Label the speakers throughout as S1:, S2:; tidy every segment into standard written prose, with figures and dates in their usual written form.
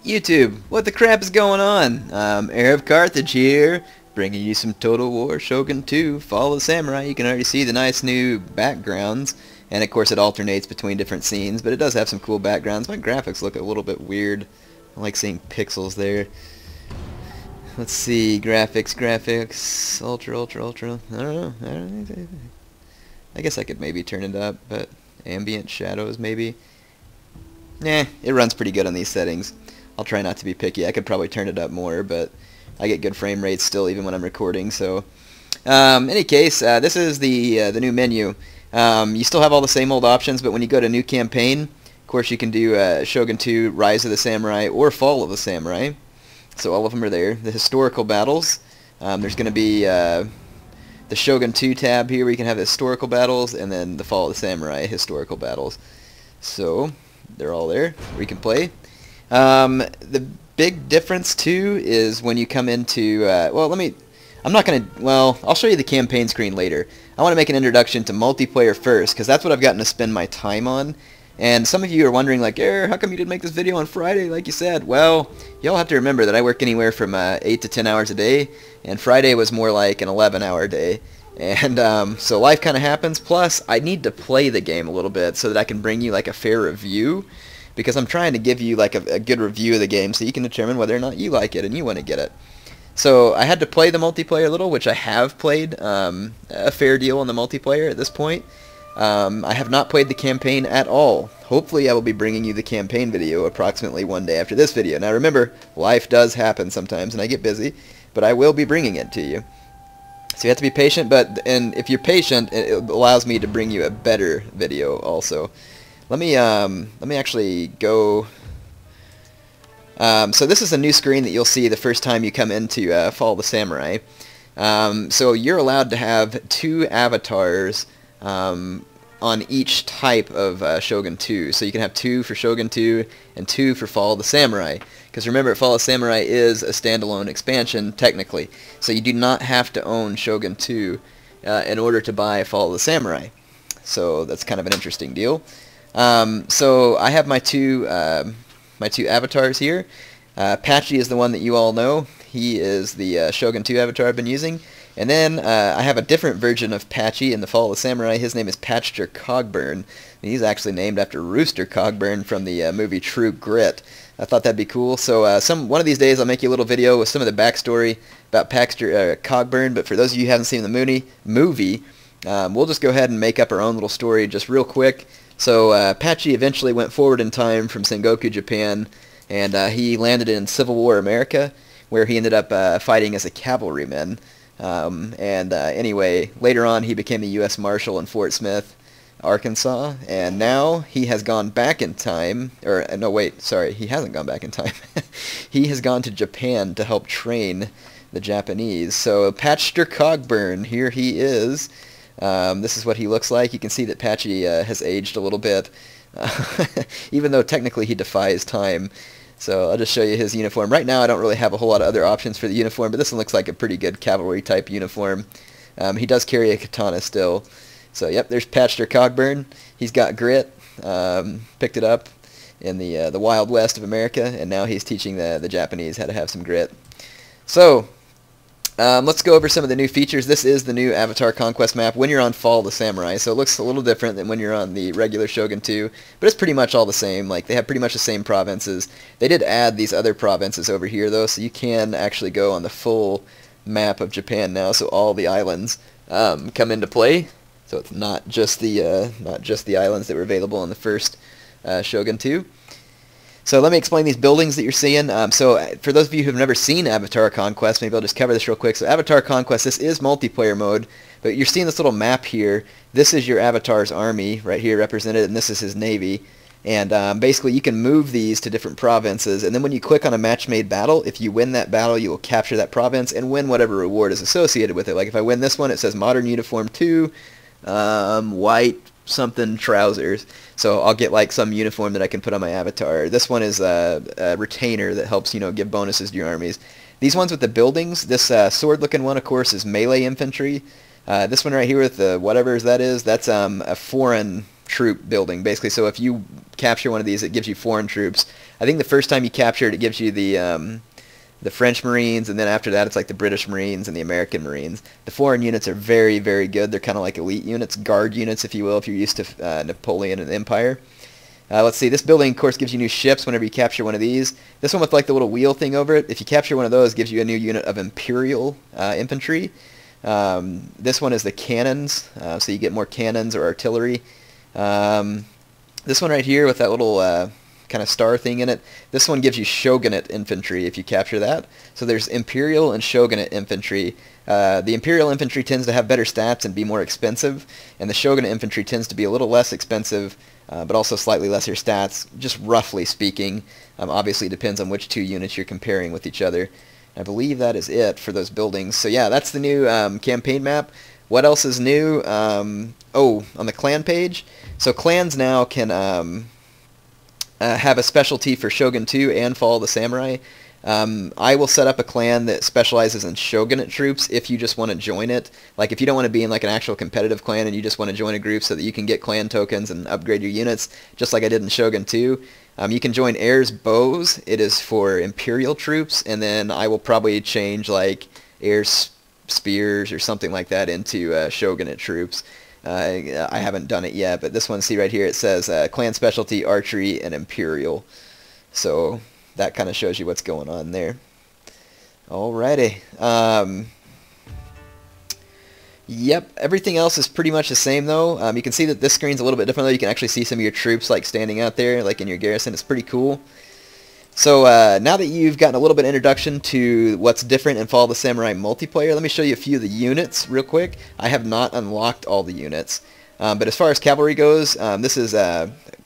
S1: YouTube, what the crap is going on? Heir of Carthage here, bringing you some Total War Shogun 2, Fall of the Samurai. You can already see the nice new backgrounds, and of course it alternates between different scenes, but it does have some cool backgrounds. My graphics look a little bit weird. I like seeing pixels there. Let's see, graphics, ultra. I don't know. I guess I could maybe turn it up, but ambient shadows maybe. Nah, it runs pretty good on these settings. I'll try not to be picky. I could probably turn it up more, but I get good frame rates still even when I'm recording. So, any case, this is the new menu. You still have all the same old options, but when you go to New Campaign, of course you can do Shogun 2, Rise of the Samurai, or Fall of the Samurai. So all of them are there. The historical battles. There's going to be the Shogun 2 tab here where you can have the historical battles, and then the Fall of the Samurai historical battles. So they're all there where you can play. The big difference too is when you come into I'll show you the campaign screen later. I want to make an introduction to multiplayer first, because that's what I've gotten to spend my time on. And some of you are wondering, like, how come you didn't make this video on Friday like you said? Well, y'all have to remember that I work anywhere from 8 to 10 hours a day, and Friday was more like an 11-hour day. And so life kind of happens. Plus, I need to play the game a little bit so that I can bring you like a fair review, because I'm trying to give you like a good review of the game so you can determine whether or not you like it and you want to get it. So I had to play the multiplayer a little, which I have played a fair deal on the multiplayer at this point. I have not played the campaign at all. Hopefully I will be bringing you the campaign video approximately one day after this video. Now remember, life does happen sometimes and I get busy, but I will be bringing it to you. So you have to be patient, and if you're patient, it allows me to bring you a better video also. Let me actually go. So this is a new screen that you'll see the first time you come into Fall of the Samurai. So you're allowed to have 2 avatars on each type of Shogun 2. So you can have 2 for Shogun 2 and 2 for Fall of the Samurai. Because remember, Fall of Samurai is a standalone expansion, technically. So you do not have to own Shogun 2 in order to buy Fall of the Samurai. So that's kind of an interesting deal. So I have my two avatars here. Patchy is the one that you all know. He is the Shogun 2 avatar I've been using. And then I have a different version of Patchy in the Fall of the Samurai. His name is Patcher Cogburn. He's actually named after Rooster Cogburn from the movie True Grit. I thought that'd be cool. So one of these days I'll make you a little video with some of the backstory about Patcher Cogburn. But for those of you who haven't seen the movie, we'll just go ahead and make up our own little story just real quick. So Patchy eventually went forward in time from Sengoku, Japan, and he landed in Civil War America, where he ended up fighting as a cavalryman. Anyway, later on he became the U.S. Marshal in Fort Smith, Arkansas, and now he has gone back in time, or no wait, sorry, he hasn't gone back in time. He has gone to Japan to help train the Japanese. So Patcher Cogburn, here he is. This is what he looks like. You can see that Patchy has aged a little bit, even though technically he defies time. So I'll just show you his uniform. Right now I don't really have a whole lot of other options for the uniform, but this one looks like a pretty good cavalry type uniform. He does carry a katana still. So yep, there's Patcher Cogburn. He's got grit. Picked it up in the Wild West of America, and now he's teaching the Japanese how to have some grit. So let's go over some of the new features. This is the new Avatar Conquest map when you're on Fall of the Samurai, so it looks a little different than when you're on the regular Shogun 2, but it's pretty much all the same. Like, they have pretty much the same provinces. They did add these other provinces over here, though, so you can actually go on the full map of Japan now, so all the islands come into play. So it's not just the islands that were available on the first Shogun 2. So let me explain these buildings that you're seeing. So for those of you who have never seen Avatar Conquest, maybe I'll just cover this real quick. So Avatar Conquest, this is multiplayer mode, but you're seeing this little map here. This is your avatar's army right here represented, and this is his navy. And basically you can move these to different provinces, and then when you click on a match-made battle, if you win that battle, you will capture that province and win whatever reward is associated with it. Like if I win this one, it says Modern Uniform 2, white something trousers, so I'll get like some uniform that I can put on my avatar. This one is a retainer that helps, you know, give bonuses to your armies. These ones with the buildings, this sword looking one of course is melee infantry. This one right here with the whatever that is, that's a foreign troop building basically. So if you capture one of these, it gives you foreign troops. I think the first time you capture it, it gives you the French Marines, and then after that it's like the British Marines and the American Marines. The foreign units are very, very good. They're kind of like elite units, guard units, if you will, if you're used to Napoleon and the Empire. Let's see, this building, of course, gives you new ships whenever you capture one of these. This one with like the little wheel thing over it, if you capture one of those, gives you a new unit of Imperial Infantry. This one is the cannons, so you get more cannons or artillery. This one right here with that little kind of star thing in it, this one gives you Shogunate Infantry if you capture that. So there's Imperial and Shogunate Infantry. The Imperial Infantry tends to have better stats and be more expensive, and the Shogunate Infantry tends to be a little less expensive, but also slightly lesser stats, just roughly speaking. Obviously it depends on which two units you're comparing with each other. I believe that is it for those buildings. So yeah, that's the new campaign map. What else is new? Oh, on the clan page. So clans now can have a specialty for Shogun 2 and Fall of the Samurai. I will set up a clan that specializes in Shogunate troops if you just want to join it. Like if you don't want to be in like an actual competitive clan and you just want to join a group so that you can get clan tokens and upgrade your units, just like I did in Shogun 2. You can join Heir's Bows. It is for Imperial troops, and then I will probably change like Heir's Spears or something like that into Shogunate troops. I haven't done it yet, but this one, see right here, it says clan specialty, archery, and Imperial. So that kind of shows you what's going on there. Alrighty. Yep, everything else is pretty much the same though. You can see that this screen's a little bit different though. You can actually see some of your troops like standing out there, like in your garrison. It's pretty cool. So now that you've gotten a little bit of introduction to what's different in Fall of the Samurai multiplayer, let me show you a few of the units real quick. I have not unlocked all the units. But as far as cavalry goes, this is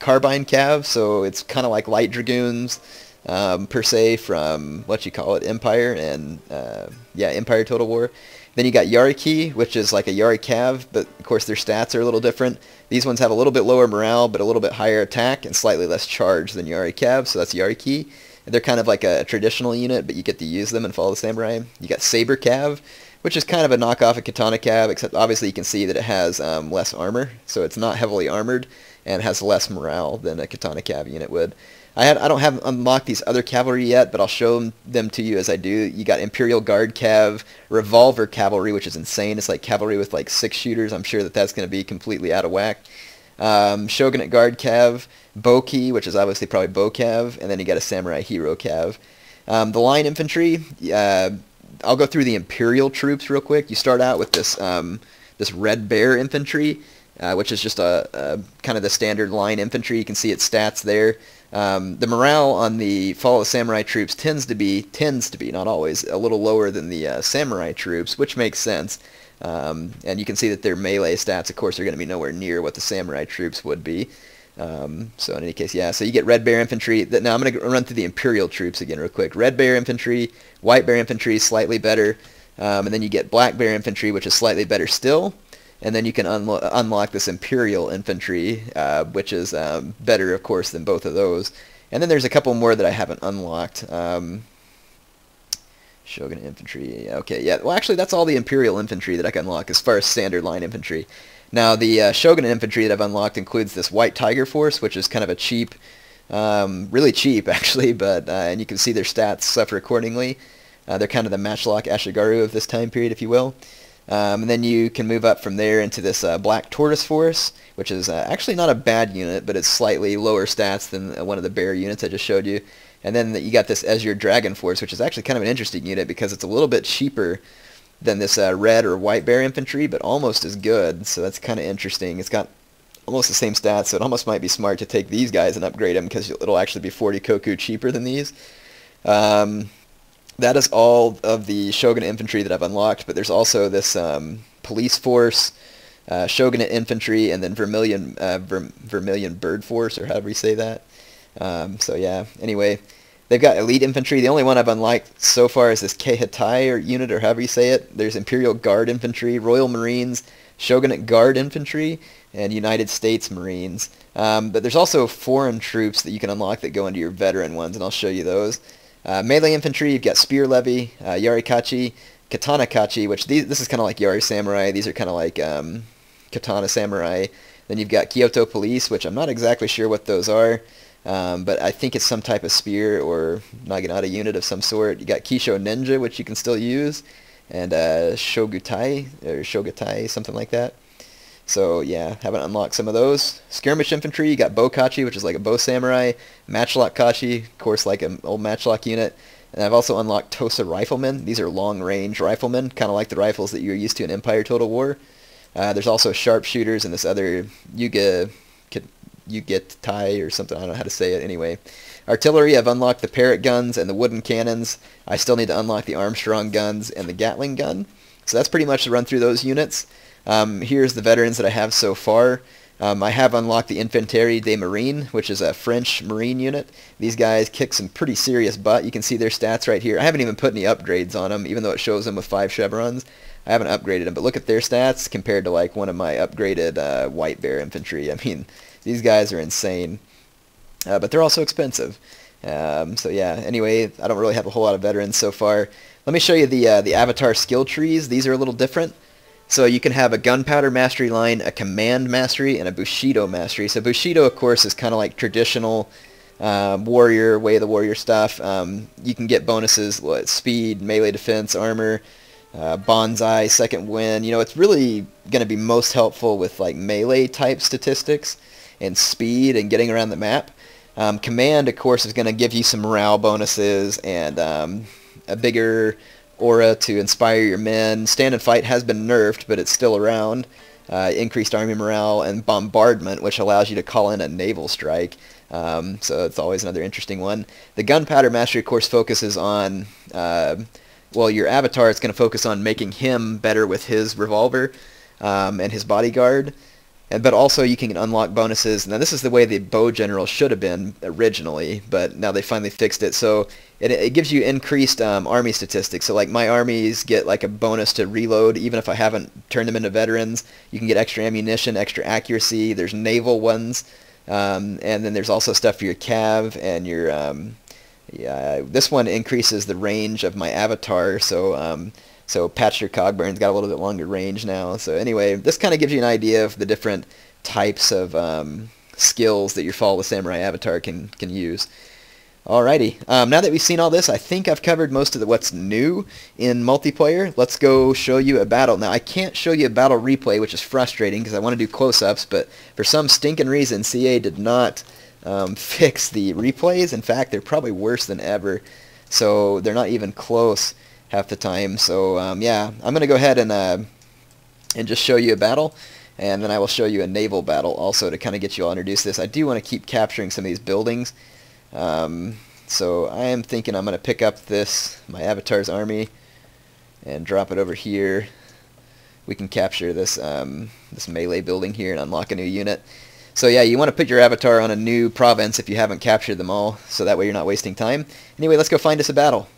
S1: Carbine Cav, so it's kind of like light dragoons per se from, what you call it, Empire and, yeah, Empire Total War. Then you got Yari Key, which is like a Yari Cav, but of course their stats are a little different. These ones have a little bit lower morale, but a little bit higher attack and slightly less charge than Yari Cav, so that's Yari Key. They're kind of like a traditional unit, but you get to use them in Fall of the Samurai. You got Saber Cav, which is kind of a knockoff of Katana Cav, except obviously you can see that it has less armor, so it's not heavily armored and has less morale than a Katana Cav unit would. I don't have unlocked these other cavalry yet, but I'll show them to you as I do. You got Imperial Guard Cav, Revolver Cavalry, which is insane. It's like cavalry with like 6 shooters. I'm sure that that's going to be completely out of whack. Shogunate Guard Cav, Bow Key, which is obviously probably Bow Cav, and then you got a Samurai Hero Cav. The line infantry, I'll go through the Imperial Troops real quick. You start out with this this Red Bear infantry, which is just a kind of the standard line infantry. You can see its stats there. The morale on the Fall of the Samurai troops tends to be, not always, a little lower than the Samurai troops, which makes sense. And you can see that their melee stats, of course, are going to be nowhere near what the Samurai troops would be. So in any case, yeah, so you get Red Bear Infantry. Now I'm going to run through the Imperial Troops again real quick. Red Bear Infantry, White Bear Infantry, slightly better. And then you get Black Bear Infantry, which is slightly better still. And then you can unlock this Imperial Infantry, which is better, of course, than both of those. And then there's a couple more that I haven't unlocked. Shogun Infantry, okay, yeah. Well, actually, that's all the Imperial Infantry that I can unlock as far as standard line infantry. Now, the Shogun Infantry that I've unlocked includes this White Tiger Force, which is kind of a cheap, really cheap, actually, but and you can see their stats suffer accordingly. They're kind of the Matchlock Ashigaru of this time period, if you will. And then you can move up from there into this Black Tortoise Force, which is actually not a bad unit, but it's slightly lower stats than one of the bear units I just showed you. And then you got this Azure Dragon Force, which is actually kind of an interesting unit because it's a little bit cheaper than this red or white bear infantry, but almost as good, so that's kind of interesting. It's got almost the same stats, so it almost might be smart to take these guys and upgrade them because it'll actually be 40 koku cheaper than these. That is all of the Shogun Infantry that I've unlocked, but there's also this Police Force, Shogunate Infantry, and then Vermilion Bird Force, or however you say that. So yeah, anyway, they've got Elite Infantry. The only one I've unlocked so far is this Keihitai or unit, or however you say it. There's Imperial Guard Infantry, Royal Marines, Shogunate Guard Infantry, and United States Marines. But there's also foreign troops that you can unlock that go into your veteran ones, and I'll show you those. Melee Infantry, you've got Spear Levy, Yari Kachi, Katana Kachi, which this is kind of like Yari Samurai. These are kind of like Katana Samurai. Then you've got Kyoto Police, which I'm not exactly sure what those are. but I think it's some type of spear or Naginata unit of some sort. You got Kisho Ninja, which you can still use, and Shogutai, something like that. So yeah, haven't unlocked some of those. Skirmish Infantry, you got Bokachi, which is like a bow samurai. Matchlock Kachi, of course like an old matchlock unit. And I've also unlocked Tosa Riflemen. These are long-range riflemen, kind of like the rifles that you're used to in Empire Total War. There's also Sharpshooters and this other Yugetai or something, I don't know how to say it anyway. Artillery, I've unlocked the Parrot guns and the wooden cannons. I still need to unlock the Armstrong guns and the Gatling gun. So that's pretty much the run through those units. Here's the veterans that I have so far. I have unlocked the Infanterie des Marines, which is a French Marine unit. These guys kick some pretty serious butt. You can see their stats right here. I haven't even put any upgrades on them, even though it shows them with 5 chevrons. I haven't upgraded them, but look at their stats compared to like one of my upgraded White Bear infantry. I mean, these guys are insane, but they're also expensive. So yeah, anyway, I don't really have a whole lot of veterans so far. Let me show you the avatar skill trees. These are a little different. So you can have a Gunpowder Mastery line, a Command Mastery, and a Bushido Mastery. So Bushido, of course, is kind of like traditional warrior, way of the warrior stuff. You can get bonuses like speed, melee defense, armor, bonsai, second wind. You know, it's really going to be most helpful with like melee type statistics and speed and getting around the map. Command, of course, is going to give you some morale bonuses and a bigger aura to inspire your men. Stand and fight has been nerfed, but it's still around. Increased army morale, and bombardment, which allows you to call in a naval strike. So it's always another interesting one. The Gunpowder Mastery, of course, focuses on, well, your avatar is going to focus on making him better with his revolver and his bodyguard. But also you can unlock bonuses. Now this is the way the bow general should have been originally, but now they finally fixed it. So it gives you increased army statistics. So like my armies get like a bonus to reload even if I haven't turned them into veterans. You can get extra ammunition, extra accuracy. There's naval ones. And then there's also stuff for your cav and your... yeah, this one increases the range of my avatar, so Patcher Cogburn's got a little bit longer range now. So anyway, this kind of gives you an idea of the different types of skills that your Fall of the Samurai avatar can use. Alrighty, now that we've seen all this, I think I've covered most of what's new in multiplayer. Let's go show you a battle. Now, I can't show you a battle replay, which is frustrating because I want to do close-ups, but for some stinking reason, CA did not fix the replays. In fact, they're probably worse than ever, so they're not even close half the time. So yeah, I'm going to go ahead and just show you a battle, and then I will show you a naval battle also to kind of get you all introduced to this. I do want to keep capturing some of these buildings. So I am thinking I'm going to pick up my avatar's army and drop it over here. We can capture this this melee building here and unlock a new unit. So yeah, you want to put your avatar on a new province if you haven't captured them all, so that way you're not wasting time. Anyway, let's go find us a battle.